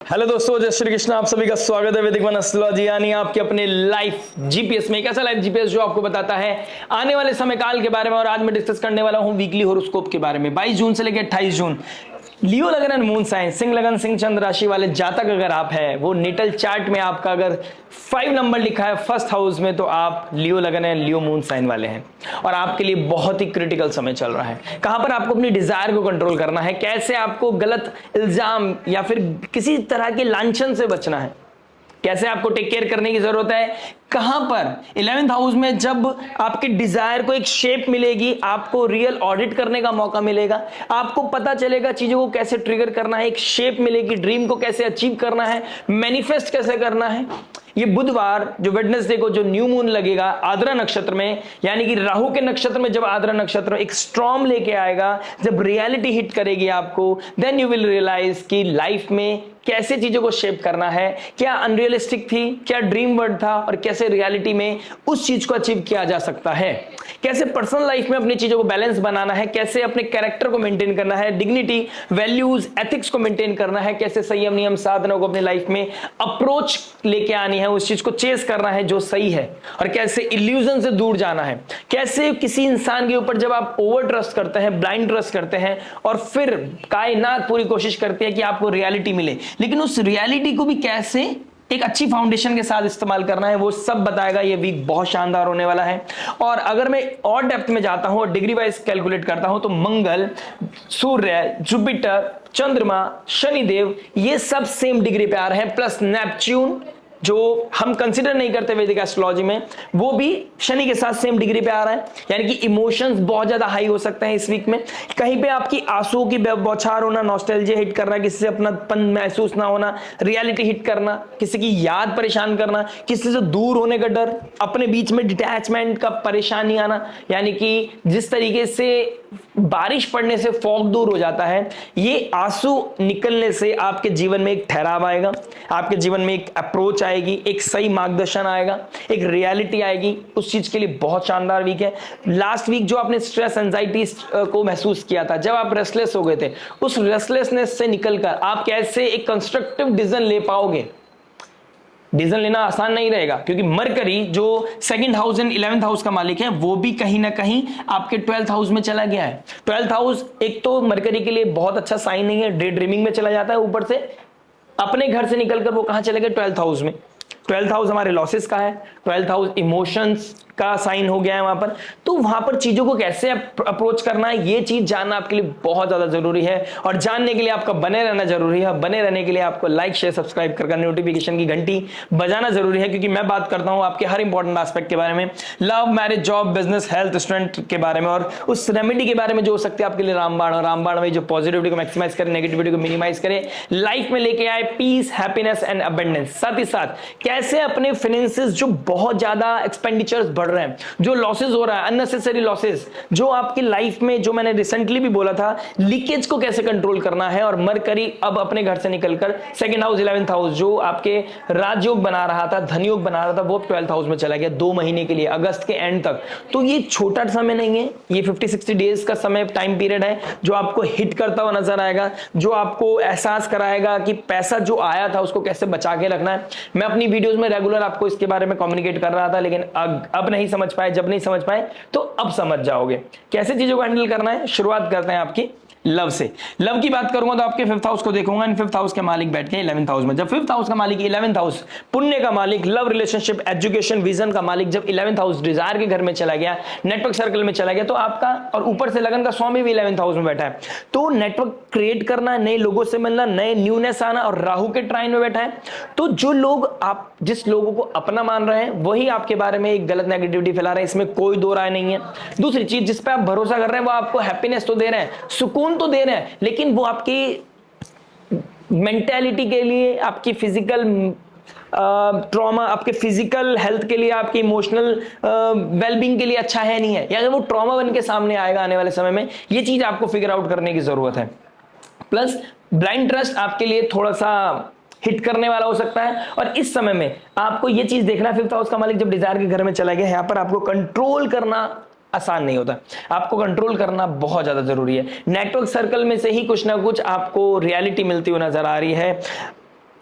Hello दोस्तों, जय श्री कृष्ण। आप सभी का स्वागत है वैदिक वन एस्ट्रोलॉजी यानी आपके अपने लाइफ जीपीएस में। एक ऐसा लाइफ जीपीएस जो आपको बताता है आने वाले समय काल के बारे में। और आज मैं डिस्कस करने वाला हूं वीकली हॉरोस्कोप के बारे में। 22 जून से लेकर 28 जून लियो लगन एंड मून साइन, सिंह लगन सिंह चंद्र राशि वाले जातक अगर आप है, वो नेटल चार्ट में आपका अगर 5 नंबर लिखा है फर्स्ट हाउस में, तो आप लियो लगन एंड लियो मून साइन वाले हैं। और आपके लिए बहुत ही क्रिटिकल समय चल रहा है। कहां पर आपको अपनी डिजायर को कंट्रोल करना है, कैसे आपको गलत इल्जाम या फिर किसी तरह के लांछन से बचना है, कैसे आपको टेक केयर करने की जरूरत है, कहां पर 11th हाउस में जब आपके डिजायर को एक शेप मिलेगी, आपको रियल ऑडिट करने का मौका मिलेगा, आपको पता चलेगा चीजों को कैसे ट्रिगर करना है, एक शेप मिलेगी, ड्रीम को कैसे अचीव करना है, मैनिफेस्ट कैसे करना है। ये बुधवार जो वेडनेसडे को जो न्यू मून लगेगा आद्रा नक्षत्र में, यानी कि राहु के नक्षत्र में, जब आद्रा नक्षत्र एक स्ट्रॉम लेके आएगा, जब रियलिटी हिट करेगी आपको, देन यू विल रियलाइज कि लाइफ में कैसे चीजों को शेप करना है, क्या अनरियलिस्टिक थी, क्या ड्रीम वर्ड था, और कैसे रियलिटी में उस चीज को अचीव किया जा सकता है, कैसे पर्सनल लाइफ में अपनी चीजों को बैलेंस बनाना है, कैसे अपने कैरेक्टर को मेंटेन करना है, डिग्निटी, वैल्यूज, एथिक्स को मेंटेन करना है, कैसे संयम नियम साधनों को अपनी लाइफ में अप्रोच लेके आनी है, उस चीज को चेस करना है जो सही है, और कैसे इल्यूजन से दूर जाना है, कैसे किसी इंसान के ऊपर जब आप ओवर ट्रस्ट करते हैं, ब्लाइंड ट्रस्ट करते हैं, और फिर कायनात पूरी कोशिश करती है कि आपको रियलिटी मिले, लेकिन उस रियलिटी को भी कैसे एक अच्छी फाउंडेशन के साथ इस्तेमाल करना है, वो सब बताएगा। ये वीक बहुत शानदार होने वाला है। और अगर मैं और डेप्थ में जाता हूं और डिग्री वाइज कैलकुलेट करता हूं, तो मंगल, सूर्य, जुपिटर, चंद्रमा, शनिदेव, ये सब सेम डिग्री पे आ रहे हैं, प्लस नेपच्यून जो हम कंसीडर नहीं करते वैदिक एस्ट्रोलॉजी में, वो भी शनि के साथ सेम डिग्री पे आ रहा है। यानी कि इमोशंस बहुत ज्यादा हाई हो सकते हैं इस वीक में। कहीं पे आपकी आंसुओं की बौछार होना, नॉस्टैल्जिया हिट करना, किसी से अपनापन महसूस ना होना, रियलिटी हिट करना, किसी की याद परेशान करना, किसी से दूर होने का डर, अपने बीच में डिटैचमेंट का परेशानी आना, यानी कि जिस तरीके से बारिश पड़ने से फॉग दूर हो जाता है, ये आंसू निकलने से आपके जीवन में एक ठहराव आएगा, आपके जीवन में एक अप्रोच आएगी, एक सही मार्गदर्शन आएगा, एक रियलिटी आएगी। उस चीज के लिए बहुत शानदार वीक है। लास्ट वीक जो आपने स्ट्रेस एंजाइटी को महसूस किया था, जब आप रेस्टलेस हो गए थे, उस रेस्टलेसनेस से निकलकर आप कैसे एक कंस्ट्रक्टिव डिसीजन ले पाओगे। डिसीजन लेना आसान नहीं रहेगा, क्योंकि मरकरी जो second house and 11th house का मालिक है, वो भी कहीं ना कहीं आपके 12th हाउस में चला गया है। 12th हाउस एक तो मरकरी के लिए बहुत अच्छा साइन नहीं है, डे ड्रीमिंग में चला जाता है, ऊपर से अपने घर से निकलकर वो कहां चले गए, 12th हाउस में। 12th हाउस हमारे लॉसेस का है, 12th हाउस इमोशंस का साइन हो गया है वहां पर। तो वहां पर चीजों को कैसे अप्रोच करना है, ये चीज जानना आपके लिए बहुत ज्यादा जरूरी है। और जानने के लिए आपका बने रहना जरूरी है। बने रहने के लिए आपको लाइक शेयर सब्सक्राइब करके नोटिफिकेशन की घंटी बजाना जरूरी है, क्योंकि मैं बात करता हूं आपके हर इंपॉर्टेंट एस्पेक्ट के बारे में, love, marriage, job, business, health, student के बारे में, और उस रेमेडी के बारे में जो हो सकती है आपके लिए रामबाण। और रामबाण में जो पॉजिटिविटी को मैक्सिमाइज करे, नेगेटिविटी को मिनिमाइज करे, लाइफ में लेके आए पीस, हैप्पीनेस एंड अबंडेंस। साथ ही साथ कैसे अपने फाइनेंसेस जो बहुत ज्यादा एक्सपेंडिचर्स बढ़ रहे हैं, जो लॉसेस हो रहा है, अननेसेसरी लॉसेस जो आपकी लाइफ में, जो मैंने रिसेंटली भी बोला था, लीकेज को कैसे कंट्रोल करना है। और मरकरी अब अपने घर से निकलकर सेकंड हाउस 11th हाउस जो आपके राजयोग बना रहा था, धनयोग बना रहा था, वो 12th हाउस में चला गया 2 महीने के लिए, अगस्त के एंड तक। तो ये छोटा समय नहीं है, ये 50-60 डेज का समय टाइम पीरियड है, जो आपको हिट करता हुआ नजर आएगा, जो आपको एहसास कराएगा कि पैसा जो आया था उसको कैसे बचा के रखना है। मैं अपनी वीडियोस में रेगुलर आपको इसके बारे में कम्युनिकेट कर रहा था, लेकिन अब नहीं समझ पाए। जब नहीं समझ पाए तो अब समझ जाओगे कैसे चीजों को हैंडल करना है। शुरुआत करते हैं आपकी लव से। लव की बात करूंगा तो आपके 5th हाउस को देखूंगा, इन 5th हाउस के मालिक बैठ के 11th हाउस में। जब 5th हाउस का मालिक 11th हाउस, पुण्य का मालिक, लव, रिलेशनशिप, एजुकेशन, विजन का मालिक, जब 11th हाउस डिजायर के घर में चला गया, नेटवर्क सर्कल में चला गया, तो आपका, और ऊपर से लगन का स्वामी भी 11th हाउस में बैठा है, तो नेटवर्क क्रिएट करना, नए लोगों से मिलना, नए न्यूनेस आना, और राहु के ट्राइन में बैठा है। तो जो लोग, आप जिस लोगों को अपना मान रहे हैं, वही आपके बारे में एक गलत नेगेटिविटी फैला रहे हैं, इसमें कोई दो राय नहीं है। दूसरी चीज, जिस पे आप भरोसा कर रहे हैं, वो आपको हैप्पीनेस तो दे रहे हैं, सुकून तो दे रहे हैं, लेकिन वो आपकी मेंटेलिटी के लिए, आपकी फिजिकल ट्रॉमा, आपके फिजिकल हेल्थ के लिए, आपके इमोशनल वेलबींग के लिए अच्छा है नहीं है, या अगर वो ट्रॉमा बन के सामने आएगा आने वाले समय में, ये चीज आपको फिगर आउट करने की जरूरत है। प्लस ब्लाइंड ट्रस्ट आपके लिए थोड़ा सा हिट करने वाला हो सकता है। और इस समय में आपको ये चीज देखना है, 5th हाउस का मालिक जब डिजायर के घर में चला गया, यहां पर आपको कंट्रोल करना आसान नहीं होता, आपको कंट्रोल करना बहुत ज्यादा जरूरी है। नेटवर्क सर्कल में से ही कुछ ना कुछ आपको रियलिटी मिलती हुई नजर आ रही है।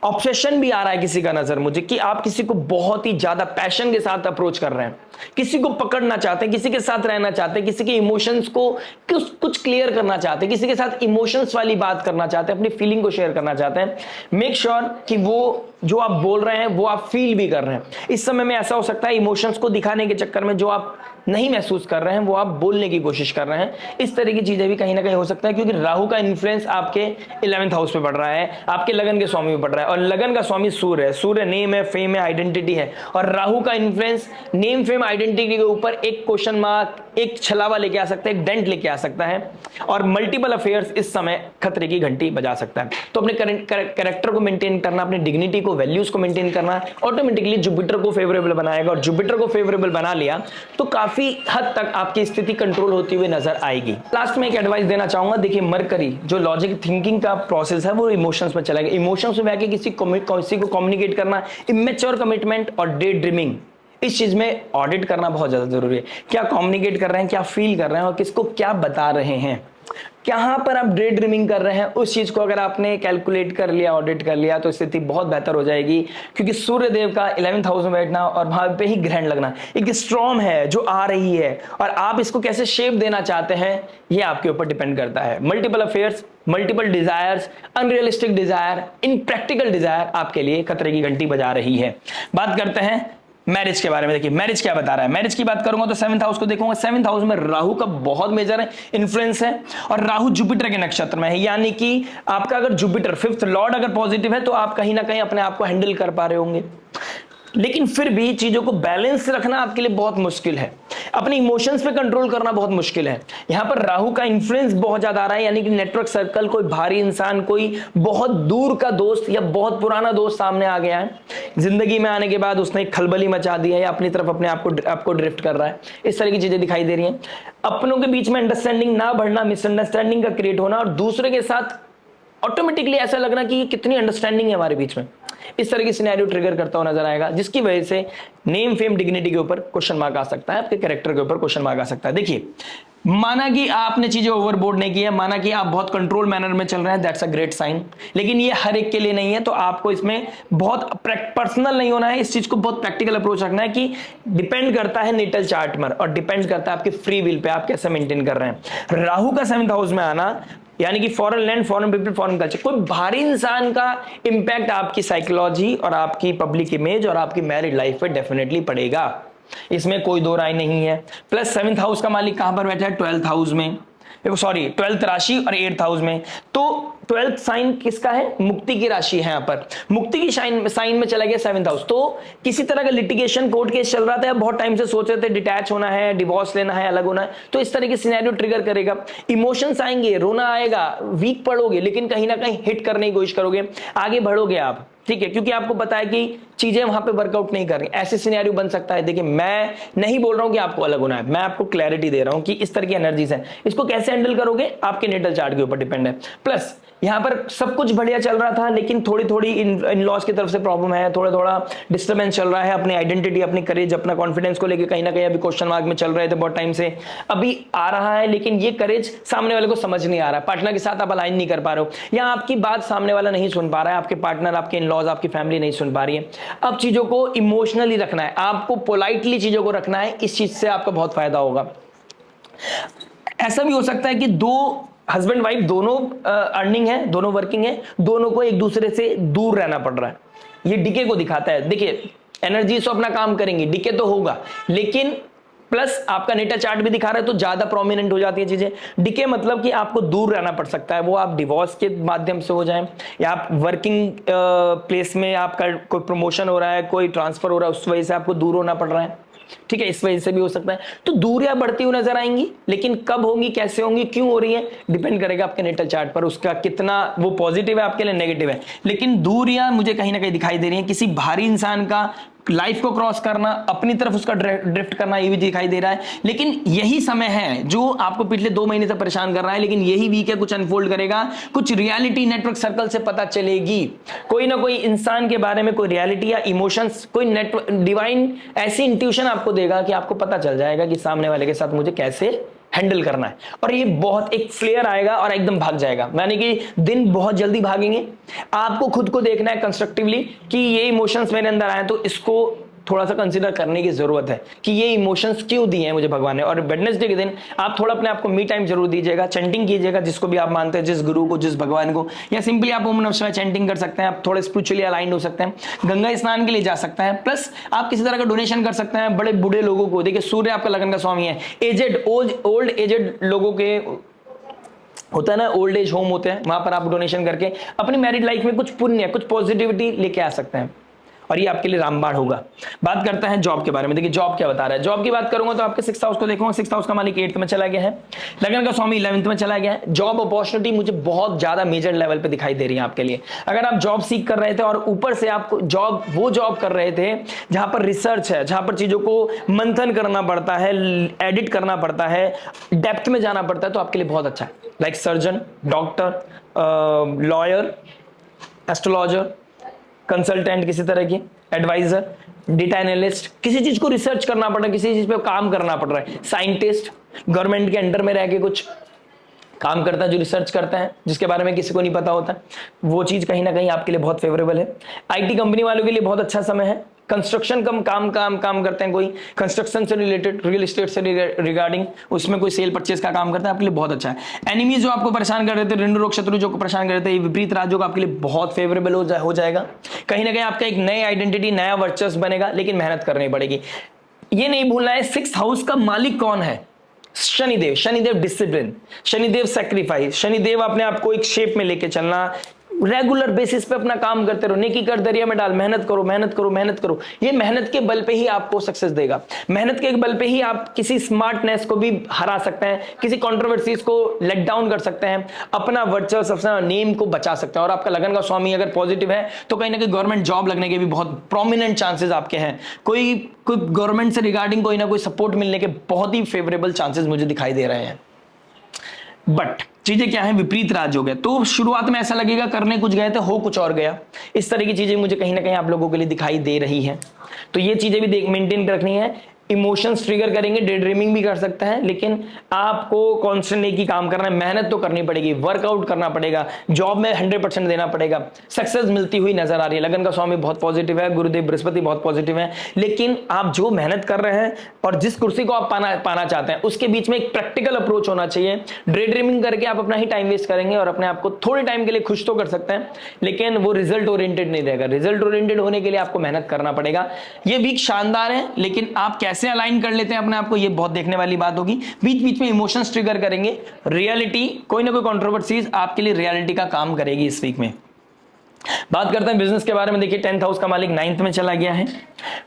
ऑब्सेशन भी आ रहा है किसी का नजर मुझे कि आप किसी को बहुत ही ज्यादा पैशन के साथ अप्रोच कर रहे हैं, किसी को पकड़ना चाहते हैं, किसी के साथ रहना चाहते हैं, किसी के इमोशंस को कुछ क्लियर करना चाहते हैं, किसी के साथ इमोशंस वाली बात करना चाहते हैं, अपनी फीलिंग को शेयर करना चाहते हैं। मेक श्योर कि वो जो आप बोल रहे हैं वो आप फील भी कर रहे हैं। इस समय में ऐसा हो सकता है इमोशंस को दिखाने के चक्कर में जो आप नहीं महसूस कर रहे हैं वो आप बोलने की कोशिश कर रहे हैं। इस तरह की चीजें भी कहीं ना कहीं हो सकता है, क्योंकि राहु का इन्फ्लुएंस आपके 11th हाउस पे पड़ रहा है, आपके लगन के स्वामी पे पड़ रहा है, और लगन का स्वामी सूर्य है। सूर्य नेम है, फेम है, आइडेंटिटी है, और राहु का इन्फ्लुएंस नेम फेम आइडेंटिटी के ऊपर एक क्वेश्चन मार्क, एक छलावा लेके आ सकता है, एक डेंट लेके आ सकता है, और मल्टीपल अफेयर्स इस समय खतरे की घंटी बजा सकता है। तो अपने कैरेक्टर को मेंटेन करना, अपनी डिग्निटी को, वैल्यूज को मेंटेन करना ऑटोमेटिकली जुपिटर को फेवरेबल बनाएगा, और जुपिटर को फेवरेबल बना लिया तो काफी हद तक आपकी स्थिति कंट्रोल होती हुई नजर आएगी। लास्ट में एक एडवाइस देना चाहूंगा, देखिए मरकरी जो लॉजिक थिंकिंग का प्रोसेस है वो इमोशंस में चला गया। इमोशंस में आके किसी को कम्युनिकेट करना, इमेच्योर कमिटमेंट और डे ड्रीमिंग, इस चीज में ऑडिट करना बहुत ज्यादा जरूरी है। क्या कम्युनिकेट कर रहे हैं, क्या फील कर रहे हैं, और किसको क्या बता रहे हैं, कहां पर आप डे ड्रीमिंग कर रहे हैं, उस चीज को अगर आपने कैलकुलेट कर लिया, ऑडिट कर लिया, तो स्थिति बहुत बेहतर हो जाएगी। क्योंकि सूर्य देव का 11th हाउस में बैठना और वहां पे ही ग्रहण लगना एक स्टॉर्म है जो आ रही है, और आप इसको कैसे शेप देना चाहते हैं ये आपके ऊपर डिपेंड करता है। Multiple affairs, multiple desires, unrealistic desire, impractical desire आपके लिए खतरे की घंटी बजा रही है। बात करते हैं मैरिज के बारे में। देखिए मैरिज क्या बता रहा है। मैरिज की बात करूंगा तो 7th हाउस को देखूंगा। 7th हाउस में राहु का बहुत मेजर इन्फ्लुएंस है, और राहु जुपिटर के नक्षत्र में है, यानी कि आपका अगर जुपिटर 5th लॉर्ड अगर पॉजिटिव है तो आप कहीं ना कहीं अपने आप को हैंडल कर पा रहे होंगे, लेकिन फिर भी चीजों को बैलेंस रखना आपके लिए बहुत मुश्किल है, अपने इमोशंस पे कंट्रोल करना बहुत मुश्किल है। यहां पर राहु का इन्फ्लुएंस बहुत ज्यादा आ रहा है, यानी कि नेटवर्क सर्कल, कोई भारी इंसान, कोई बहुत दूर का दोस्त या बहुत पुराना दोस्त सामने आ गया है, जिंदगी में आने के बाद उसने एक खलबली मचा दी है या अपनी तरफ अपने आपको ड्रिफ्ट कर रहा है। इस तरह की चीजें दिखाई दे रही हैं। अपनों के बीच में अंडरस्टैंडिंग ना बढ़ना, मिसअंडरस्टैंडिंग का क्रिएट होना, और दूसरे के साथ ऑटोमेटिकली ऐसा लगना कि कितनी अंडरस्टैंडिंग है हमारे बीच में, इस तरह की सिनेरियो ट्रिगर करता हुआ नजर आएगा, जिसकी वजह से नेम फेम डिग्निटी के ऊपर क्वेश्चन मार्क आ सकता है, आपके कैरेक्टर के ऊपर क्वेश्चन मार्क आ सकता है। देखिए माना कि आपने चीजें ओवरबोर्ड नहीं की है, माना कि आप बहुत कंट्रोल मैनर में चल रहे हैं, दैट्स अ ग्रेट साइन, लेकिन ये हर एक के लिए नहीं है। तो आपको इसमें बहुत पर्सनल नहीं होना है, इस चीज को बहुत प्रैक्टिकल अप्रोच रखना है कि डिपेंड करता है नेटल चार्ट पर, और डिपेंड करता है आपके फ्री विल पे, आप कैसे मेंटेन कर रहे हैं। राहु का 7th हाउस में आना यानी कि foreign land, foreign people, foreign culture, कोई भारी इंसान का इंपैक्ट आपकी साइकोलॉजी और आपकी पब्लिक इमेज और आपकी मैरिड लाइफ पे डेफिनेटली पड़ेगा, इसमें कोई दो राय नहीं है। प्लस 7th हाउस का मालिक कहां पर बैठा है? 12th हाउस में, सॉरी 12th राशि और 8th हाउस में। तो 12th साइन किसका है? मुक्ति की राशि है। यहाँ पर मुक्ति की साइन में चला गया 7th हाउस। तो किसी तरह का लिटिगेशन, कोर्ट केस चल रहा था, बहुत टाइम से सोच रहे थे डिटैच होना है, डिवोर्स लेना है, अलग होना है, तो इस तरह के सिनेरियो ट्रिगर करेगा। इमोशंस आएंगे, रोना आएगा, वीक पड़ोगे, लेकिन कहीं ना कहीं हिट करने की कोशिश करोगे, आगे बढ़ोगे आप, ठीक है, क्योंकि आपको पता है कि चीजें वहां पे वर्कआउट नहीं कर रही। ऐसे सिनेरियो बन सकता है। देखिए मैं नहीं बोल रहा हूं कि आपको अलग होना है, मैं आपको क्लैरिटी दे रहा हूं कि इस तरह की एनर्जीज हैं, इसको कैसे हैंडल करोगे आपके नेटल चार्ट के ऊपर डिपेंड है। प्लस यहां पर सब कुछ बढ़िया चल रहा था, लेकिन थोड़ी थोड़ी इन लॉज की तरफ से प्रॉब्लम है, थोड़ा थोड़ा डिस्टर्बेंस चल रहा है, अपनी आइडेंटिटी, अपनी करेज, अपना कॉन्फिडेंस को लेकर कहीं ना कहीं अभी क्वेश्चन मार्क में चल रहे थे बहुत टाइम से, अभी आ रहा है, लेकिन ये करेज सामने वाले को समझ नहीं आ रहा है, पार्टनर के साथ आप अलाइन नहीं कर पा रहे हो, या आपकी बात सामने वाला नहीं सुन पा रहा है, आपके पार्टनर, आपके इन लॉज, आपकी फैमिली नहीं सुन पा रही है। अब चीजों को इमोशनली रखना है, आपको पोलाइटली चीजों को रखना है, इस चीज से आपका बहुत फायदा होगा। ऐसा भी हो सकता है कि दो हस्बैंड वाइफ दोनों अर्निंग है, दोनों वर्किंग है, दोनों को एक दूसरे से दूर रहना पड़ रहा है, ये डिके को दिखाता है। देखिए एनर्जी तो अपना काम करेंगी, डिके तो होगा, लेकिन प्लस आपका नेटल चार्ट भी दिखा रहा है तो ज्यादा प्रोमिनेंट हो जाती है चीजें। डिके मतलब कि आपको दूर रहना पड़ सकता है, वो आप डिवोर्स के माध्यम से हो जाए, या आप वर्किंग प्लेस में आपका कोई प्रमोशन हो रहा है, कोई ट्रांसफर हो रहा है, उस वजह से आपको दूर होना पड़ रहा है, ठीक है, इस वजह से भी हो सकता है। तो दूरियां बढ़ती हुई नजर आएंगी, लेकिन कब होंगी, कैसे होंगी, क्यों हो रही है, डिपेंड करेगा आपके नेटल चार्ट पर, उसका कितना वो पॉजिटिव है आपके लिए, नेगेटिव है। लेकिन दूरियां मुझे कहीं ना कहीं दिखाई दे रही है, किसी भारी इंसान का लाइफ को क्रॉस करना, अपनी तरफ उसका ड्रिफ्ट करना, ये भी दिखाई दे रहा है। लेकिन यही समय है जो आपको पिछले 2 महीने से परेशान कर रहा है, लेकिन यही वीक है, कुछ अनफोल्ड करेगा, कुछ रियलिटी नेटवर्क सर्कल से पता चलेगी, कोई ना कोई इंसान के बारे में कोई रियलिटी या इमोशंस, कोई नेटवर्क डिवाइन ऐसी इंट्यूशन आपको देगा कि आपको पता चल जाएगा कि सामने वाले के साथ मुझे कैसे हैंडल करना है। और ये बहुत एक फ्लेयर आएगा और एकदम भाग जाएगा, यानी कि दिन बहुत जल्दी भागेंगे। आपको खुद को देखना है कंस्ट्रक्टिवली कि ये इमोशंस मेरे अंदर आए तो इसको थोड़ा सा कंसीडर करने की जरूरत है कि ये इमोशंस क्यों दिए हैं मुझे भगवान ने। और वेडनेसडे के दिन आप थोड़ा अपने आप को मी टाइम जरूर दीजिएगा, चैंटिंग कीजिएगा जिसको भी आप मानते हैं, जिस गुरु को, जिस भगवान को, या सिंपली आप ओम नमः शिवाय चैंटिंग कर सकते हैं। आप थोड़े स्पिरिचुअली अलाइंड हो सकते हैं, गंगा स्नान के लिए जा सकते हैं, प्लस आप किसी तरह का डोनेशन कर सकते हैं बड़े बूढ़े लोगों को। देखिए सूर्य आपका लगन का स्वामी है, एजेड ओल्ड एजेड लोगों के होता है ना, ओल्ड एज होम होते हैं, वहां पर आप डोनेशन करके अपनी मैरिड लाइफ में कुछ पुण्य, कुछ पॉजिटिविटी लेके आ सकते हैं और ये आपके लिए रामबाण होगा। बात करते हैं जॉब के बारे में। देखिए जॉब क्या बता रहा है। जॉब की बात करूंगा तो आपके 6th हाउस को देखूंगा, 6th हाउस का मालिक 8th में चला गया है, लगन का स्वामी 11th में चला गया है। जॉब अपॉर्चुनिटी मुझे बहुत ज्यादा मेजर लेवल पे दिखाई दे रही है आपके लिए। अगर आप जॉब सीख कर रहे थे और ऊपर से आप वो जॉब कर रहे थे जहां पर रिसर्च है, जहां पर चीजों को मंथन करना पड़ता है, एडिट करना पड़ता है, डेप्थ में जाना पड़ता है, तो आपके लिए बहुत अच्छा है। Like surgeon, doctor, lawyer, astrologer, consultant, किसी तरह की एडवाइजर, डेटा एनालिस्ट, किसी चीज को रिसर्च करना पड़ रहा है, किसी चीज पे काम करना पड़ रहा है, साइंटिस्ट, गवर्नमेंट के अंडर में रह के कुछ काम करता है, जो रिसर्च करता है जिसके बारे में किसी को नहीं पता होता, वो चीज कहीं ना कहीं आपके लिए बहुत फेवरेबल है। आईटी कंपनी वालों के लिए बहुत अच्छा समय है। कंस्ट्रक्शन काम करते हैं, कोई कंस्ट्रक्शन से रिलेटेड, रियल एस्टेट से रिगार्डिंग, उसमें कोई सेल परचेज का काम करता है, आपके लिए बहुत अच्छा है। एनिमीज जो आपको परेशान कर रहे थे, ऋण रोग शत्रु जो परेशान कर रहे थे, ये विपरीत राजयोग जो आपके लिए बहुत फेवरेबल हो जाएगा। कहीं ना कहीं आपका एक नई आइडेंटिटी, नया वर्चस्व बनेगा, लेकिन मेहनत करनी पड़ेगी। ये नहीं भूलना है 6th हाउस का मालिक कौन है? शनिदेव। शनिदेव डिसिप्लिन, शनिदेव सैक्रिफाइस, शनिदेव अपने आप को एक शेप में लेके चलना, रेगुलर बेसिस पे अपना काम करते रहो, नेकी कर दरिया में डाल, मेहनत करो मेहनत करो मेहनत करो। ये मेहनत के बल पे ही आपको सक्सेस देगा। मेहनत के बल पे ही आप किसी स्मार्टनेस को भी हरा सकते हैं, किसी कंट्रोवर्सीज को लेट डाउन कर सकते हैं, अपना वर्चस्व, अपना नेम को बचा सकते हैं। और आपका लगन का स्वामी अगर पॉजिटिव है तो कहीं ना कहीं गवर्नमेंट जॉब लगने के भी बहुत प्रोमिनेंट चांसेस आपके हैं। कोई गवर्नमेंट से रिगार्डिंग कोई ना कोई सपोर्ट मिलने के बहुत ही फेवरेबल चांसेस मुझे दिखाई दे रहे हैं। बट चीजें क्या है, विपरीत राजयोग है, तो शुरुआत में ऐसा लगेगा करने कुछ गए थे, हो कुछ और गया। इस तरह की चीजें मुझे कहीं ना कहीं आप लोगों के लिए दिखाई दे रही हैं, तो ये चीजें भी मेंटेन रखनी है। इमोशंस ट्रिगर करेंगे, डे ड्रीमिंग भी कर सकता है, लेकिन आपको कॉन्स्टेंट एक ही काम करना है, मेहनत तो करनी पड़ेगी, वर्कआउट करना पड़ेगा, जॉब में 100% देना पड़ेगा। सक्सेस मिलती हुई नजर आ रही है। लगन का स्वामी बहुत पॉजिटिव है, गुरुदेव बृहस्पति बहुत पॉजिटिव है, लेकिन आप जो मेहनत कर रहे हैं और जिस कुर्सी को आप पाना चाहते हैं उसके बीच में एक प्रैक्टिकल अप्रोच होना चाहिए। डे ड्रीमिंग करके आप अपना ही टाइम वेस्ट करेंगे और अपने आप को थोड़े टाइम के लिए खुश तो कर सकते हैं, लेकिन वो रिजल्ट ओरिएंटेड नहीं रहेगा। रिजल्ट ओरिएंटेड होने के लिए आपको मेहनत करना पड़ेगा। ये वीक शानदार है, लेकिन आप कैसे अलाइन कर लेते हैं अपने आप को, ये बहुत देखने वाली बात होगी। बीच बीच में इमोशंस ट्रिगर करेंगे, रियलिटी, कोई ना कोई कंट्रोवर्सीज आपके लिए रियलिटी का काम करेगी इस वीक में। बात करते हैं बिजनेस के बारे में। देखिए 10th हाउस का मालिक 9th में चला गया है,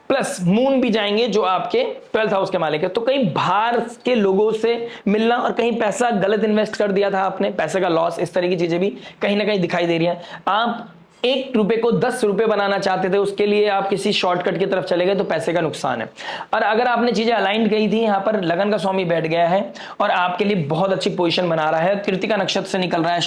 प्लस मून भी जाएंगे जो आपके 12th हाउस के मालिक है। तो कहीं बाहर के लोगों से मिलना और कहीं पैसा गलत इन्वेस्ट कर दिया था आपने, पैसे का लॉस, इस तरह की चीजें भी कहीं ना कहीं दिखाई दे रही हैं। आप 1 रुपए को 10 रुपए बनाना चाहते थे, उसके लिए आप किसी शॉर्टकट की तरफ चले गए तो पैसे का नुकसान है। और अगर आपने चीजें अलाइंड की थी, यहाँ पर लगन का स्वामी बैठ गया है और आपके लिए बहुत अच्छी पोजीशन बना रहा है। कृतिका नक्षत्र से निकल रहा है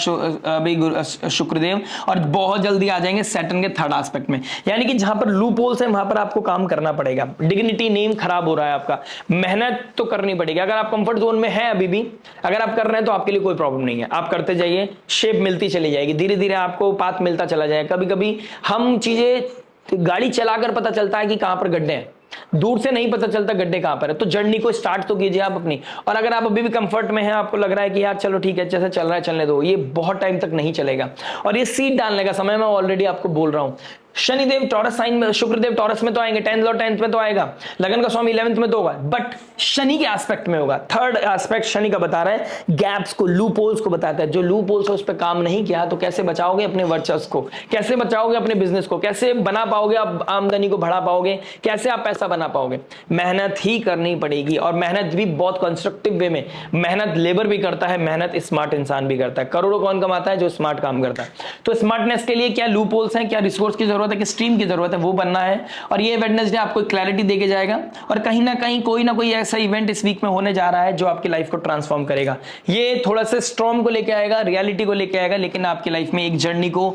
शुक्रदेव, और बहुत जल्दी आ जाएंगे सैटर्न के 3rd एस्पेक्ट में, यानी कि जहां पर लूप होल्स है वहां पर आपको काम करना पड़ेगा। डिग्निटी, नेम खराब हो रहा है आपका, मेहनत तो करनी पड़ेगी। अगर आप कंफर्ट जोन में है अभी भी, अगर आप कर रहे हैं तो आपके लिए कोई प्रॉब्लम नहीं है, आप करते जाइए, शेप मिलती चली जाएगी, धीरे धीरे आपको पाथ मिलता चला जाएगा। कभी कभी हम चीजें गाड़ी चलाकर पता चलता है कि कहां पर गड्ढे हैं, दूर से नहीं पता चलता गड्ढे कहां पर है। तो जर्नी को स्टार्ट तो कीजिए आप अपनी। और अगर आप अभी भी कंफर्ट में हैं, आपको लग रहा है कि यार चलो ठीक है, जैसे चल रहा है चलने दो, ये बहुत टाइम तक नहीं चलेगा और ये सीड डालने का समय मैं ऑलरेडी आपको बोल रहा हूं। शनिदेव टॉरस साइन में, शुक्रदेव टॉरस में तो आएंगे, 10th और 10th में तो आएगा, लगन का स्वामी 11th में तो होगा, बट शनि के एस्पेक्ट में होगा। 3rd एस्पेक्ट शनि का बता रहा है गैप्स को, लूप होल्स को बताता है। जो लूप होल्स है उस पर काम नहीं किया तो कैसे बचाओगे अपने वर्चस्व को, कैसे बचाओगे अपने बिजनेस को, कैसे बना पाओगे आप आमदनी को बढ़ा पाओगे, कैसे आप पैसा बना पाओगे? मेहनत ही करनी पड़ेगी, और मेहनत भी बहुत कंस्ट्रक्टिव वे में। मेहनत लेबर भी करता है, मेहनत स्मार्ट इंसान भी करता है। करोड़ों कौन कमाता है? जो स्मार्ट काम करता है। तो स्मार्टनेस के लिए क्या लूप होल्स हैं, क्या रिसोर्स की जरूरत है, कि स्ट्रीम की जरूरत है, वो बनना है। और ये वेडनेसडे आपको क्लैरिटी देके जाएगा, और कहीं ना कहीं कोई ना कोई ऐसा इवेंट इस वीक में होने जा रहा है जो आपकी लाइफ को ट्रांसफॉर्म करेगा। ये थोड़ा सा स्ट्रॉन्ग को लेके आएगा, रियलिटी को लेके आएगा, लेकिन आपकी लाइफ में एक जर्नी को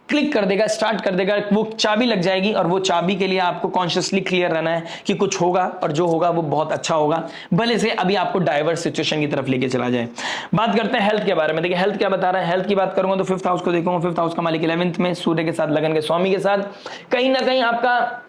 क्लिक कर देगा, स्टार्ट कर देगा, वो चाबी लग जाएगी और वो चाबी के लिए आपको कॉन्शियसली क्लियर रहना है कि कुछ होगा और जो होगा वो बहुत अच्छा होगा, भले से अभी आपको डाइवर्स सिचुएशन की तरफ लेके चला जाए। बात करते हैं हेल्थ के बारे में। देखिए हेल्थ क्या बता रहा है, हेल्थ की बात करूंगा तो फिफ्थ हाउस को देखूंगा, फिफ्थ हाउस का मालिक 11th में सूर्य के साथ, लगन के स्वामी के साथ। कहीं ना कहीं आपका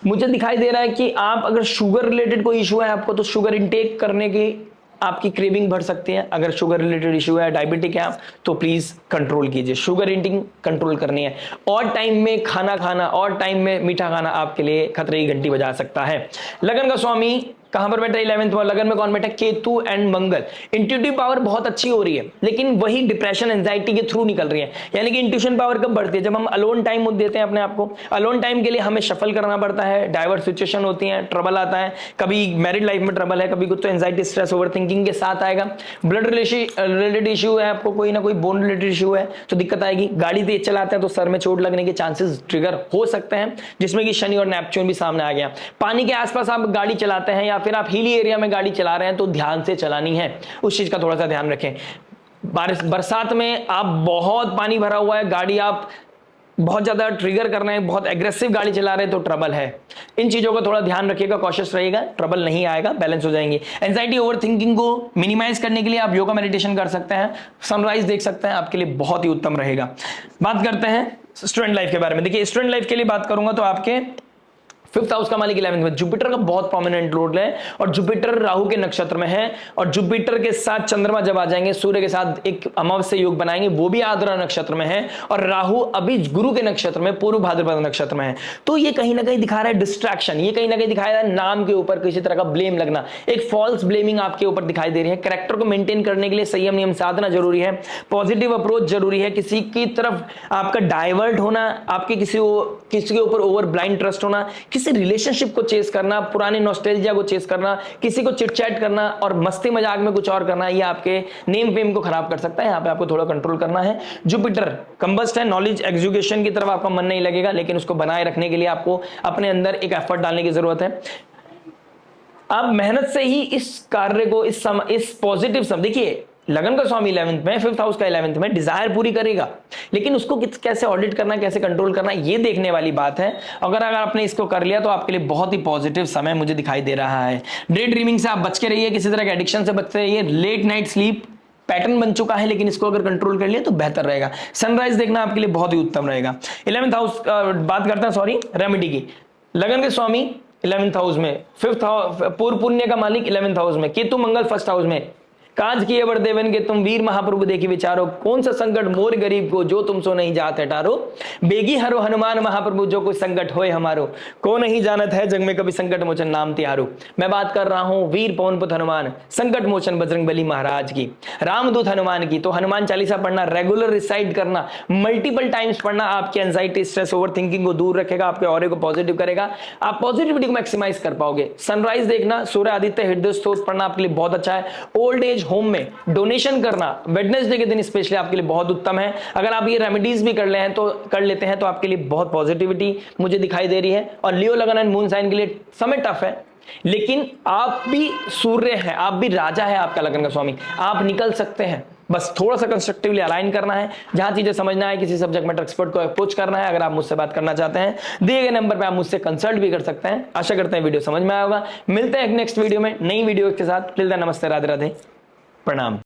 मुझे दिखाई दे रहा है कि आप अगर शुगर रिलेटेड कोई इशू है आपको, तो शुगर इंटेक करने की आपकी क्रेविंग बढ़ सकती है। अगर शुगर रिलेटेड इशू है, डायबिटिक है आप, तो प्लीज कंट्रोल कीजिए, शुगर इंटेक कंट्रोल करनी है। और टाइम में खाना खाना और टाइम में मीठा खाना आपके लिए खतरे की घंटी बजा सकता है। लगन का स्वामी कहां पर बैठा है, 11th में। लगन में कौन बैठा है, Ketu and Mangal. Intuitive power बहुत अच्छी हो रही है, लेकिन वही डिप्रेशन एंजाइटी के थ्रू निकल रही है। यानी कि इंट्यूशन पावर कब बढ़ती है, जब हम अलोन टाइम देते हैं अपने आप को। अलोन टाइम के लिए हमें शफल करना पड़ता है, डाइवर्स सिचुएशन होती है, ट्रबल आता है, कभी मैरिड लाइफ में ट्रबल है, कभी कुछ तो एंजाइटी, स्ट्रेस, ओवर थिंकिंग के साथ आएगा। ब्लड रिलेटेड इशू है आपको, कोई ना कोई बोन रिलेटेड इशू है तो दिक्कत आएगी। गाड़ी तेज चलाते हैं तो सर में चोट लगने के चांसेस ट्रिगर हो सकते हैं, जिसमें कि शनि और नेपच्यून भी सामने आ गया। पानी के आसपास आप गाड़ी चलाते हैं या फिर आप हिली एरिया में गाड़ी चला रहे हैं तो ध्यान से चलानी है, उस चीज का थोड़ा सा ध्यान रखें। बारिश बरसात में आप बहुत पानी भरा हुआ है, गाड़ी आप बहुत ज्यादा ट्रिगर कर रहे हैं, बहुत एग्रेसिव गाड़ी चला रहे हैं तो ट्रबल है। इन चीजों का थोड़ा ध्यान रखिएगा, कॉशियस रहिएगा, ट्रबल नहीं आएगा, बैलेंस हो जाएंगे। एंजाइटी, ओवर थिंकिंग को मिनिमाइज करने के लिए आप योगा मेडिटेशन कर सकते हैं, सनराइज देख सकते हैं, आपके लिए बहुत ही उत्तम रहेगा। बात करते हैं स्टूडेंट लाइफ के बारे में। देखिए स्टूडेंट लाइफ के लिए बात करूंगा तो आपके फिफ्थ हाउस का मालिक 11th में, जुपिटर का बहुत प्रोमिनेंट रोल है और जुपिटर राहु के नक्षत्र में है। और जुपिटर के साथ चंद्रमा जब आ जाएंगे, सूर्य के साथ एक अमावस्या योग बनाएंगे, वो भी आद्रा नक्षत्र में है, और राहु अभी गुरु के नक्षत्र में, पूर्व भाद्रपद नक्षत्र में है। तो ये कहीं ना कहीं दिखा रहा है डिस्ट्रैक्शन, ये कहीं ना कहीं दिखा रहा है नाम के ऊपर किसी तरह का ब्लेम लगना, एक फॉल्स ब्लेमिंग आपके ऊपर दिखाई दे रही है। कैरेक्टर को मेंटेन करने के लिए संयम नियम साधना जरूरी है, पॉजिटिव अप्रोच जरूरी है। किसी की तरफ आपका डाइवर्ट होना, आपके किसी के ऊपर ओवर ब्लाइंड ट्रस्ट होना, किसी रिलेशनशिप को चेस करना, पुराने नॉस्टैल्जिया को चेस करना, किसी को चिटचैट करना और मस्ती मजाक में कुछ और करना, ये आपके नेम फेम को खराब कर सकता है। यहाँ पे आपको थोड़ा कंट्रोल करना है। जुपिटर कंबस्ट है, नॉलेज एग्जीक्यूशन की तरफ आपका मन नहीं लगेगा, लेकिन उसको बनाए रखने के लिए आपको अपने अंदर एक एफर्ट डालने की जरूरत है। आप मेहनत से ही इस कार्य को, इस पॉजिटिव सब, देखिए लगन का स्वामी 11th में, फिफ्थ हाउस का 11th में, डिजायर पूरी करेगा, लेकिन उसको कैसे ऑडिट करना, कैसे कंट्रोल करना, ये देखने वाली बात है। अगर आपने इसको कर लिया तो आपके लिए बहुत ही पॉजिटिव समय मुझे दिखाई दे रहा है। डे ड्रीमिंग से आप बच के रहिए, किसी तरह के एडिक्शन से बचते रहिए। लेट नाइट स्लीप पैटर्न बन चुका है, लेकिन इसको अगर कंट्रोल कर लिया तो बेहतर रहेगा। सनराइज देखना आपके लिए बहुत ही उत्तम रहेगा। 11th हाउस बात करते हैं, सॉरी, रेमेडी की। लगन के स्वामी 11th हाउस में, फिफ्थ हाउस पूर्व पुण्य का मालिक 11th हाउस में, केतु मंगल फर्स्ट हाउस में। काज किए बड़ देवन के तुम वीर महाप्रभु देखी विचारो, कौन सा संकट मोर गरीब को जो तुम सो नहीं जात हटारो। बेगी हरो हनुमान महाप्रभु जो कोई संकट होए हमारो, को नहीं जानत है जग में कभी संकट मोचन नाम तिहारो। मैं बात कर रहा हूं वीर पवन पुत्र हनुमान, संकट मोचन बजरंग बली महाराज की, रामदूत हनुमान की। तो हनुमान चालीसा पढ़ना, रेगुलर रिसाइट करना, मल्टीपल टाइम्स पढ़ना आपकी एंजाइटी, स्ट्रेस, ओवर थिंकिंग को दूर रखेगा, आपके ऑरे को पॉजिटिव करेगा, आप पॉजिटिविटी को मैक्सिमाइज कर पाओगे। सनराइज देखना, सूर्य आदित्य हृदय स्तोत्र पढ़ना आपके लिए बहुत अच्छा है। ओल्ड एज होम में डोनेशन करना वेडनेसडे के दिन स्पेशली आपके लिए बहुत उत्तम है। अगर आप ये रेमेडीज भी कर लेते हैं तो आपके लिए बहुत पॉजिटिविटी मुझे दिखाई दे रही है। और लियो लगन एंड मून साइन के लिए समय टफ है, लेकिन आप भी सूर्य हैं, आप भी राजा है, आपका लगन का स्वामी, आप निकल सकते हैं। बस थोड़ा सा कंस्ट्रक्टिवली अलाइन करना है, जहां चीजें समझना है, किसी सब्जेक्ट मैटर एक्सपर्ट को अप्रोच करना है। अगर आप मुझसे बात करना चाहते हैं, दिए गए नंबर पे आप मुझसे कंसल्ट भी कर सकते हैं। आशा करते हैं वीडियो समझ में आया होगा। मिलते हैं एक नेक्स्ट वीडियो में, नई वीडियो के साथ। टिल देन नमस्ते, राधे राधे, प्रणाम।